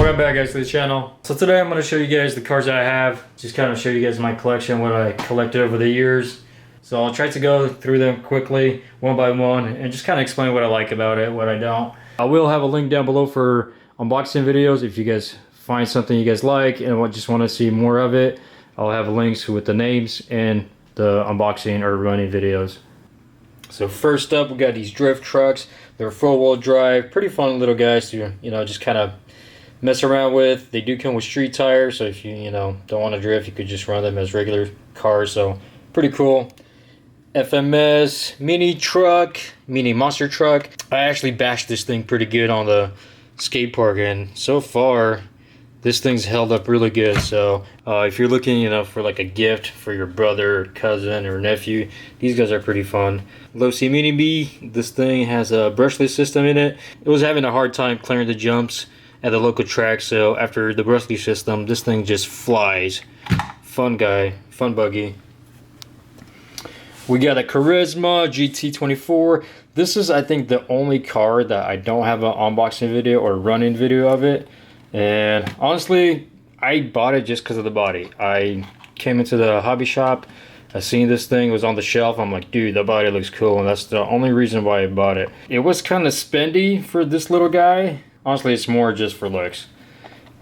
Welcome back guys to the channel. So today I'm going to show you guys the cars that I have. Just kind of show you guys my collection, what I collected over the years. So I'll try to go through them quickly, one by one, and just kind of explain what I like about it, what I don't. I will have a link down below for unboxing videos if you guys find something you guys like and just want to see more of it. I'll have links with the names and the unboxing or running videos. So first up, we got these drift trucks. They're 4-wheel drive, pretty fun little guys to just kind of mess around with. They do come with street tires, so if you don't want to drift, you could just run them as regular cars. So pretty cool. FMS mini monster truck. I actually bashed this thing pretty good on the skate park, and so far this thing's held up really good. So if you're looking for like a gift for your brother, cousin, or nephew, these guys are pretty fun. Low C Mini B. This thing has a brushless system in it. It was having a hard time clearing the jumps at the local track, so after the brushless system, this thing just flies. Fun guy, fun buggy. We got a Carisma GT24. This is, I think, the only car that I don't have an unboxing video or running video of it. And honestly, I bought it just because of the body. I came into the hobby shop, I seen this thing, it was on the shelf. I'm like, dude, the body looks cool, and that's the only reason why I bought it. It was kind of spendy for this little guy. Honestly, it's more just for looks.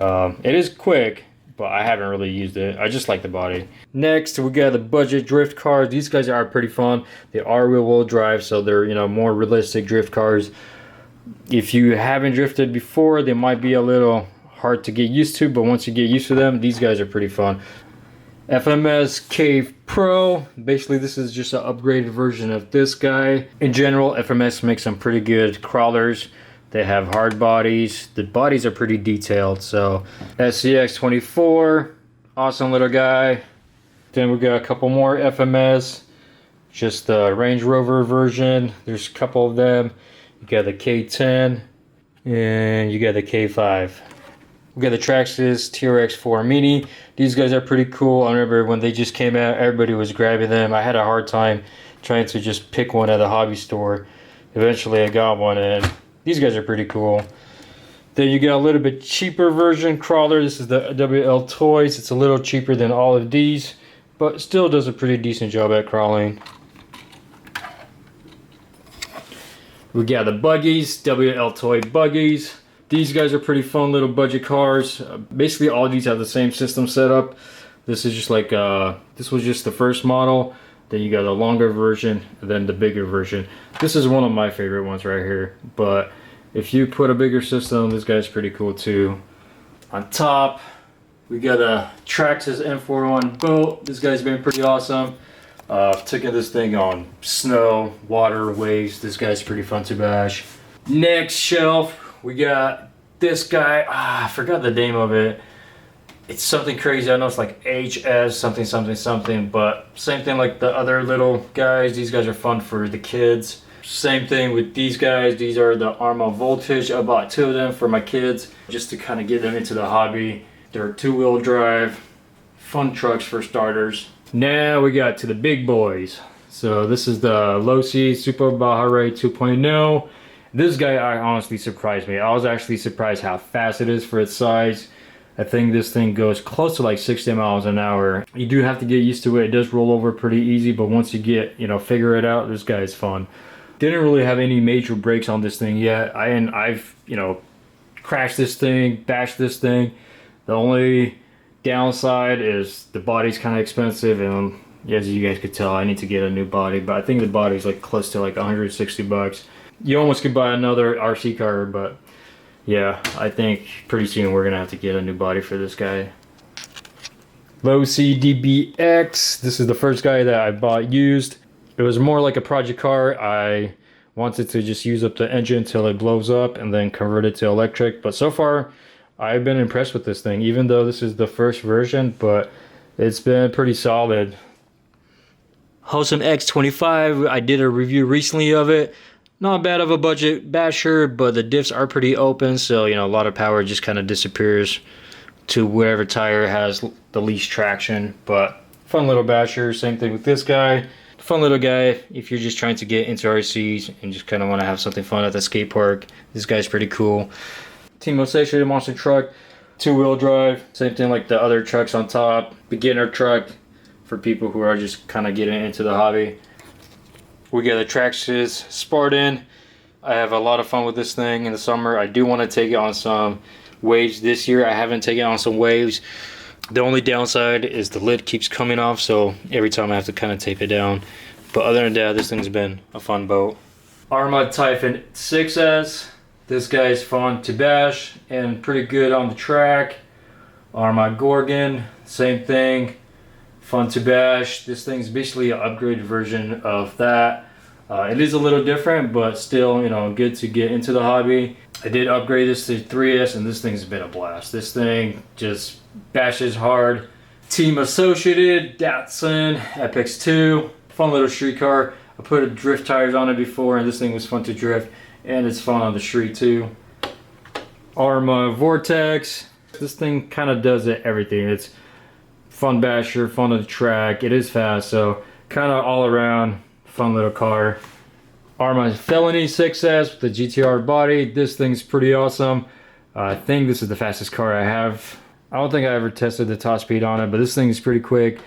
It is quick, but I haven't really used it. I just like the body. Next, we got the budget drift cars. These guys are pretty fun. They are rear-wheel drive, so they're more realistic drift cars. If you haven't drifted before, they might be a little hard to get used to, but once you get used to them, these guys are pretty fun. FMS Cave Pro. Basically, this is just an upgraded version of this guy. In general, FMS makes some pretty good crawlers. They have hard bodies. The bodies are pretty detailed. So SCX24, awesome little guy. Then we got a couple more FMS, just the Range Rover version. There's a couple of them. You got the K10 and you got the K5. We got the Traxxas TRX4 Mini. These guys are pretty cool. I remember when they just came out, everybody was grabbing them. I had a hard time trying to just pick one at the hobby store. Eventually I got one, and these guys are pretty cool. Then you got a little bit cheaper version crawler. This is the Wltoys. It's a little cheaper than all of these, but still does a pretty decent job at crawling. We got the buggies, Wltoy buggies. These guys are pretty fun little budget cars. Basically all of these have the same system setup. This is just like, this was just the first model. Then you got a longer version, and then the bigger version. This is one of my favorite ones right here. But if you put a bigger system, this guy's pretty cool too. On top, we got a Traxxas M41 boat. This guy's been pretty awesome. Taking this thing on snow, water, waves. This guy's pretty fun to bash. Next shelf, we got this guy. I forgot the name of it. It's something crazy. I know it's like HS something something something, but same thing like the other little guys. These guys are fun for the kids. Same thing with these guys. These are the Arrma Voltage. I bought 2 of them for my kids just to kind of get them into the hobby. They're 2-wheel drive, fun trucks for starters. Now we got to the big boys. So this is the Low C Super Bahare 2.0. This guy honestly surprised me. I was actually surprised how fast it is for its size. I think this thing goes close to like 60 miles an hour. You do have to get used to it. It does roll over pretty easy, but once you get, figure it out, this guy is fun. Didn't really have any major brakes on this thing yet. I've crashed this thing, bashed this thing. The only downside is the body's kind of expensive, and as you guys could tell, I need to get a new body, but I think the body's like close to like 160 bucks. You almost could buy another RC car, but yeah, I think pretty soon we're gonna have to get a new body for this guy. Low C DBX. This is the first guy that I bought used. It was more like a project car. I wanted to just use up the engine till it blows up and then convert it to electric. But so far, I've been impressed with this thing, even though this is the first version, but it's been pretty solid. Wholesome X25. I did a review recently of it. Not bad of a budget basher, but the diffs are pretty open, so a lot of power just kind of disappears to whatever tire has the least traction. But fun little basher. Same thing with this guy. Fun little guy if you're just trying to get into RCs and just kind of want to have something fun at the skate park. This guy's pretty cool. Team Associated monster truck, 2-wheel drive, same thing like the other trucks on top. Beginner truck for people who are just kind of getting into the hobby. We got the Traxxas Spartan. I have a lot of fun with this thing in the summer. I do want to take it on some waves this year. I haven't taken it on some waves. The only downside is the lid keeps coming off, so every time I have to kind of tape it down. But other than that, this thing's been a fun boat. Arrma Typhon 6S. This guy's fun to bash and pretty good on the track. Arrma Gorgon, same thing, fun to bash. This thing's basically an upgraded version of that. It is a little different, but still, you know, good to get into the hobby. I did upgrade this to 3S, and this thing's been a blast. This thing just bashes hard. Team Associated Datsun EBIKES 2, fun little street car. I put drift tires on it before, and this thing was fun to drift, and it's fun on the street too. Arrma Vortex. This thing kind of does everything. It's fun basher, fun on the track. It is fast, so kind of all around fun little car. Arrma Felony 6S with the GTR body. This thing's pretty awesome. I think this is the fastest car I have. I don't think I ever tested the top speed on it, but this thing is pretty quick.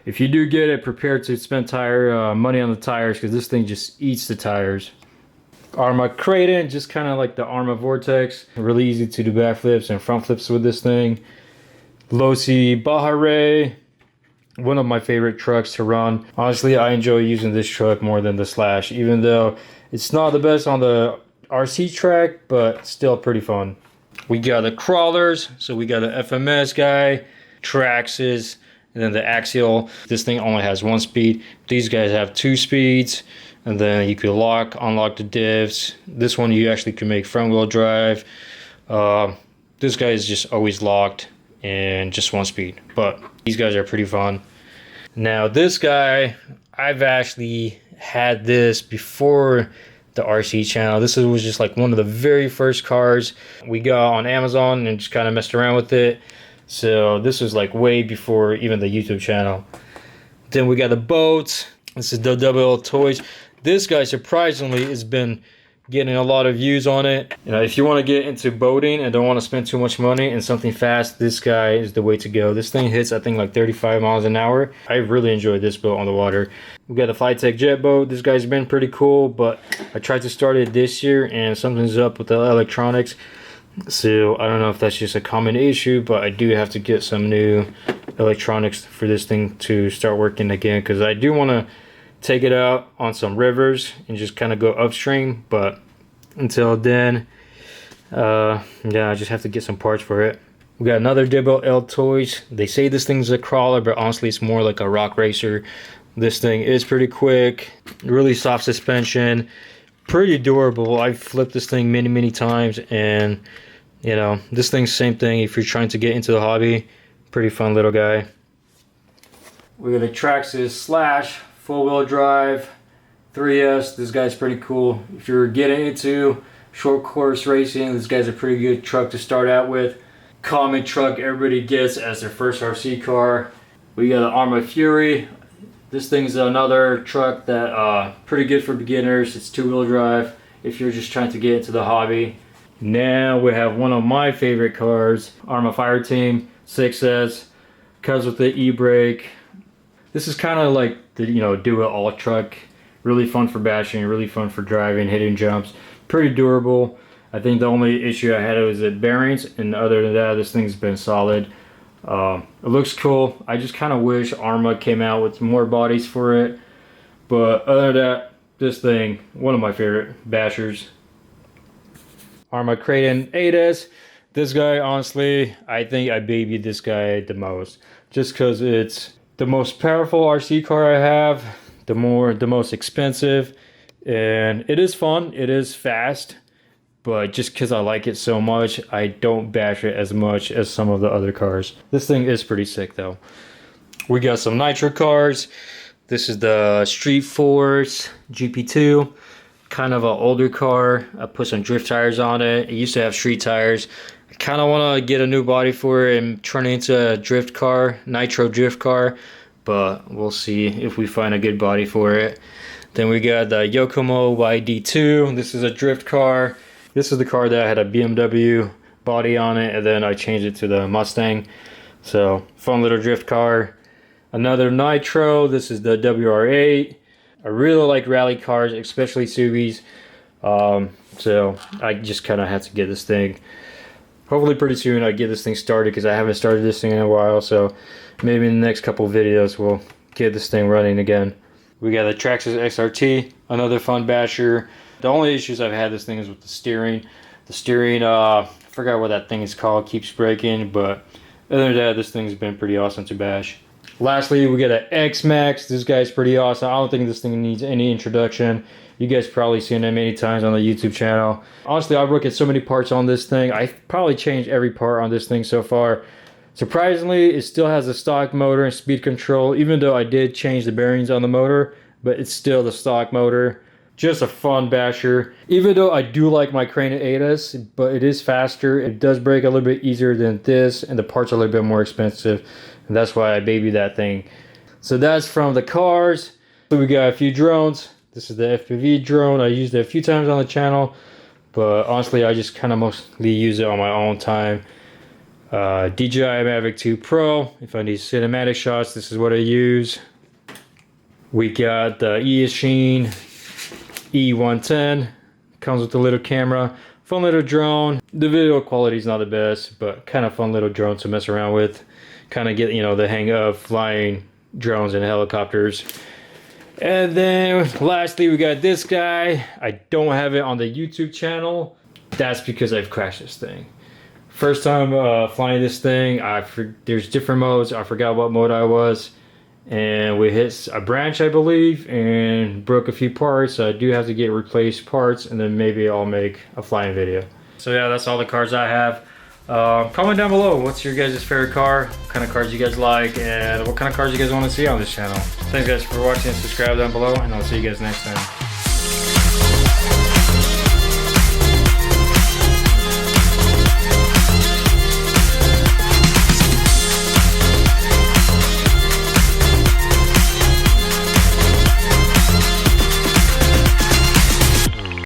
If you do get it, prepare to spend money on the tires, because this thing just eats the tires. Arrma Kraton, just kind of like the Arrma Vortex. Really easy to do backflips and front flips with this thing. Losi Bahare, one of my favorite trucks to run. Honestly, I enjoy using this truck more than the Slash, even though it's not the best on the RC track, but still pretty fun. We got the crawlers, so we got the FMS guy, Traxxas, and then the Axial. This thing only has 1 speed. These guys have 2 speeds, and then you could unlock the diffs. This one you actually can make front wheel drive. This guy is just always locked and just 1 speed, but these guys are pretty fun. Now this guy, I've actually had this before the RC channel. This was just like one of the very first cars we got on Amazon and just kind of messed around with it. So this was like way before even the YouTube channel. Then we got the boats. This is the Wltoys. This guy surprisingly has been getting a lot of views on it. You know, if you want to get into boating and don't want to spend too much money and something fast, this guy is the way to go. This thing hits, I think, like 35 miles an hour. I really enjoyed this boat on the water. We got the Flagship jet boat. This guy's been pretty cool, but I tried to start it this year and something's up with the electronics. So I don't know if that's just a common issue, but I do have to get some new electronics for this thing to start working again, because I do want to take it out on some rivers and just kind of go upstream, but until then, yeah, I just have to get some parts for it. We got another Wltoys. They say this thing's a crawler, but honestly it's more like a rock racer. This thing is pretty quick, really soft suspension, pretty durable. I've flipped this thing many times, and you know, this thing's same thing if you're trying to get into the hobby. Pretty fun little guy. We got a Traxxas Slash 4-wheel drive 3S. This guy's pretty cool. If you're getting into short course racing, this guy's a pretty good truck to start out with. Common truck everybody gets as their first RC car. We got an Arrma Fury. This thing's another truck that pretty good for beginners. It's 2-wheel drive if you're just trying to get into the hobby. Now we have one of my favorite cars, Arrma Fireteam 6S. Comes with the e-brake. This is kind of like the, you know, do-it-all truck. Really fun for bashing, really fun for driving, hitting jumps. Pretty durable. I think the only issue I had was the bearings, and other than that, this thing's been solid. It looks cool. I just kind of wish Arrma came out with more bodies for it. But other than that, this thing, one of my favorite bashers. Arrma Kraton 8S. This guy, honestly, I think I babied this guy the most. Just because it's the most powerful RC car I have, the most expensive, and it is fun, it is fast, but just because I like it so much, I don't bash it as much as some of the other cars. This thing is pretty sick though. We got some Nitro cars. This is the Street Force GP2, kind of an older car. I put some drift tires on it. It used to have street tires. I kind of want to get a new body for it and turn it into a drift car, Nitro drift car, but we'll see if we find a good body for it. Then we got the Yokomo YD2. This is a drift car. This is the car that had a BMW body on it, and then I changed it to the Mustang. So fun little drift car. Another Nitro. This is the WR8. I really like rally cars, especially Subis. So I just kind of had to get this thing. Hopefully pretty soon I get this thing started, because I haven't started this thing in a while. So maybe in the next couple videos we'll get this thing running again. We got the Traxxas XRT, another fun basher. The only issues I've had this thing is with the steering. The steering, I forgot what that thing is called, keeps breaking, but other than that, this thing's been pretty awesome to bash. Lastly, we got an X-Max. This guy's pretty awesome. I don't think this thing needs any introduction. You guys probably seen it many times on the YouTube channel. Honestly, I've looked at so many parts on this thing. I've probably changed every part on this thing so far. Surprisingly, it still has a stock motor and speed control, even though I did change the bearings on the motor, but it's still the stock motor. Just a fun basher. Even though I do like my Granite 8S, but it is faster. It does break a little bit easier than this, and the parts are a little bit more expensive. And that's why I baby that thing. So that's from the cars. So we got a few drones. This is the FPV drone. I used it a few times on the channel, but honestly, I just kind of mostly use it on my own time. DJI Mavic 2 Pro. If I need cinematic shots, this is what I use. We got the Eachine E110. Comes with a little camera. Fun little drone. The video quality is not the best, but kind of fun little drone to mess around with. Kind of get, you know, the hang of flying drones and helicopters. And then lastly, we got this guy. I don't have it on the YouTube channel. That's because I've crashed this thing. First time flying this thing, there's different modes. I forgot what mode I was. And we hit a branch, I believe, and broke a few parts. So I do have to get replaced parts, and then maybe I'll make a flying video. So yeah, that's all the cars I have. Comment down below, what's your guys' favorite car? What kind of cars you guys like, and what kind of cars you guys want to see on this channel. Thanks guys for watching, subscribe down below, and I'll see you guys next time.